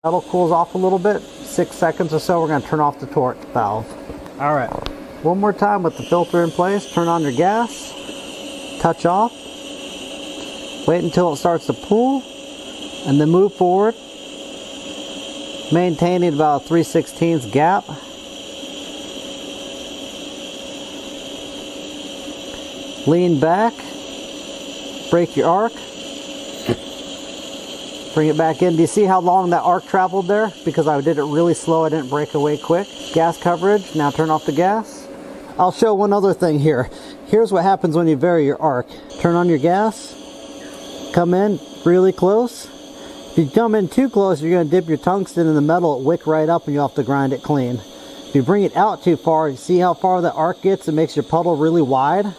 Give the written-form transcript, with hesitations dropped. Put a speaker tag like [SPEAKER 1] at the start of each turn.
[SPEAKER 1] Metal cools off a little bit, 6 seconds or so, we're going to turn off the torque valve. All right, one more time with the filter in place, turn on your gas, touch off, wait until it starts to pull, and then move forward, maintaining about a 3/16 gap. Lean back, break your arc, bring it back in. Do you see how long that arc traveled there? Because I did it really slow, I didn't break away quick. Gas coverage, now turn off the gas. I'll show one other thing here. Here's what happens when you vary your arc. Turn on your gas, come in really close. If you come in too close, you're going to dip your tungsten in the metal, it wick right up and you'll have to grind it clean. If you bring it out too far, you see how far the arc gets? It makes your puddle really wide.